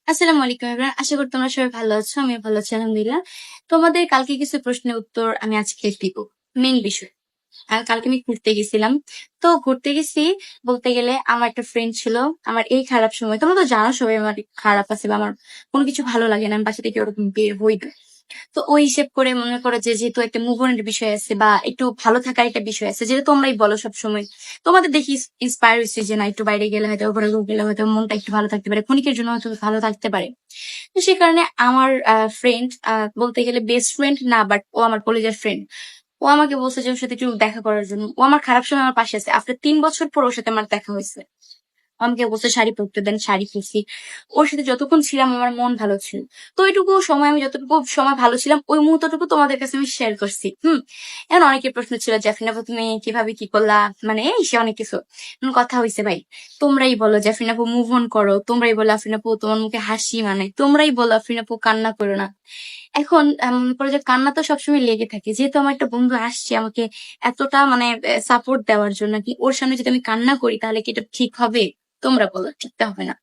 আসসালামু আলাইকুম এভরিওয়ান। আশা করি তোমরা সবাই ভালো আছো। আমিও ভালো আছি আলহামদুলিল্লাহ। তোমাদের কালকে কিছু প্রশ্নের উত্তর আমি আজকে দিব। মেইন বিষয়। কালকে আমি ঘুরতে গেছিলাম। তো ঘুরতে গেছি বলতে গেলে আমার একটা ফ্রেন্ড ছিল। আমার এই খারাপ সময় তোমরা তো জানো সবাই আমার খারাপ আছে বা আমার কোনো কিছু ভালো লাগে না। আমি বাসা থেকে ওরকম বের হই না। তো ওই হিসেব করে মনে করো যে যেহেতু একটা মুভ অনের বিষয় আছে বা একটু ভালো থাকার একটা বিষয় আছে যেটা তোমরাই বলো সবসময় তোমাদের দেখি ইন্সপায়ার হয়েছে যে না একটু বাইরে গেলে হয়তো ওপরে গেলে হয়তো মনটা একটু ভালো থাকতে পারে ক্ষণিকের জন্য হয়তো ভালো থাকতে পারে। তো সে কারণে আমার ফ্রেন্ড বলতে গেলে বেস্ট ফ্রেন্ড না বাট ও আমার কলেজের ফ্রেন্ড। ও আমাকে বলছে যে ওর সাথে একটু দেখা করার জন্য। ও আমার খারাপ সময় আমার পাশে আছে। আফটার 3 বছর পর ওর সাথে আমার দেখা হয়েছে। আমাকে বলছে শাড়ি পরতে দেন, শাড়ি পরছি। ওর সাথে যতক্ষণ ছিলাম আমার মন ভালো ছিল। তো ওইটুকু সময় আমি যতটুকু সময় ভালো ছিলাম ওই মুহূর্তটুকু তোমাদের কাছে আমি শেয়ার করছি। এখন অনেকের প্রশ্ন ছিল জাফরিন আপু তুমি কিভাবে কি করলা, মানে এই সে অনেক কিছু কথা হয়েছে ভাই। তোমরাই বলো জাফরিন আপু মুভ অন করো, তোমরাই বলো আফরিন আপু তোমার মুখে হাসি, মানে তোমরাই বলো আফরিন আপু কান্না করো না। এখন মনে করো যে কান্না তো সবসময় লেগে থাকে, যেহেতু আমার একটা বন্ধু আসছে আমাকে এতটা মানে সাপোর্ট দেওয়ার জন্য, কি ওর সামনে যদি আমি কান্না করি তাহলে কি এটা ঠিক হবে? তোমরা বলো, ঠিক তো হবে না।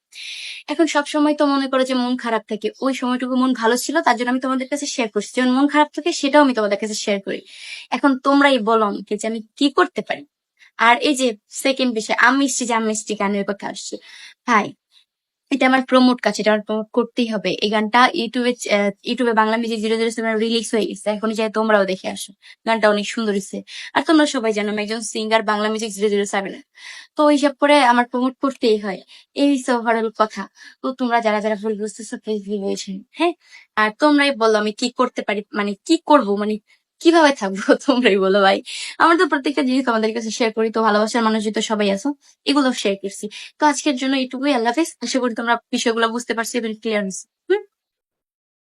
এখন সবসময় তো মনে করো যে মন খারাপ থাকে, ওই সময়টুকু মন ভালো ছিল তার জন্য আমি তোমাদের কাছে শেয়ার করছি, যেমন মন খারাপ থাকে সেটাও আমি তোমাদের কাছে শেয়ার করি। এখন তোমরাই বলো আমাকে যে আমি কি করতে পারি। আর এই যে সেকেন্ড বিষয় আমি মিষ্টি যে আমি মিষ্টি গানের কথা আসছে, ভাই এটা আমার প্রমোট কাজ, এটা আমার প্রমোট করতেই হবে। এই গানটা ইউটিউবে বাংলা মিউজিক 007 রিলিজ হয়ে গেছে, এখন যাই তোমরাও দেখে আসো। গানটা অনেক সুন্দর হয়েছে। আর তোমরা সবাই জানো আমি একজন সিঙ্গার বাংলা মিউজিক 007 এর। তো হিসাব করে আমার প্রমোট করতেই হয়। এই হচ্ছে ওভারঅল কথা। তো তোমরা যারা যারা ভুল বুঝতেছো প্লিজ বুঝেছেন, হ্যাঁ। আর তোমরাই বলো আমি কি করতে পারি, মানে কি করব, মানে কিভাবে থাকবো তোমরাই বলো ভাই। আমরা তো প্রত্যেকটা জিনিস আমাদের কাছে শেয়ার করি, তো ভালোবাসার মানুষ তো সবাই আছো, এগুলো শেয়ার করছি। তো আজকের জন্য এইটুকুই। আল্লাহ হাফেজ। আশা করি তোমরা বিষয়গুলো বুঝতে পারছো এবং ক্লিয়ার হয়েছে।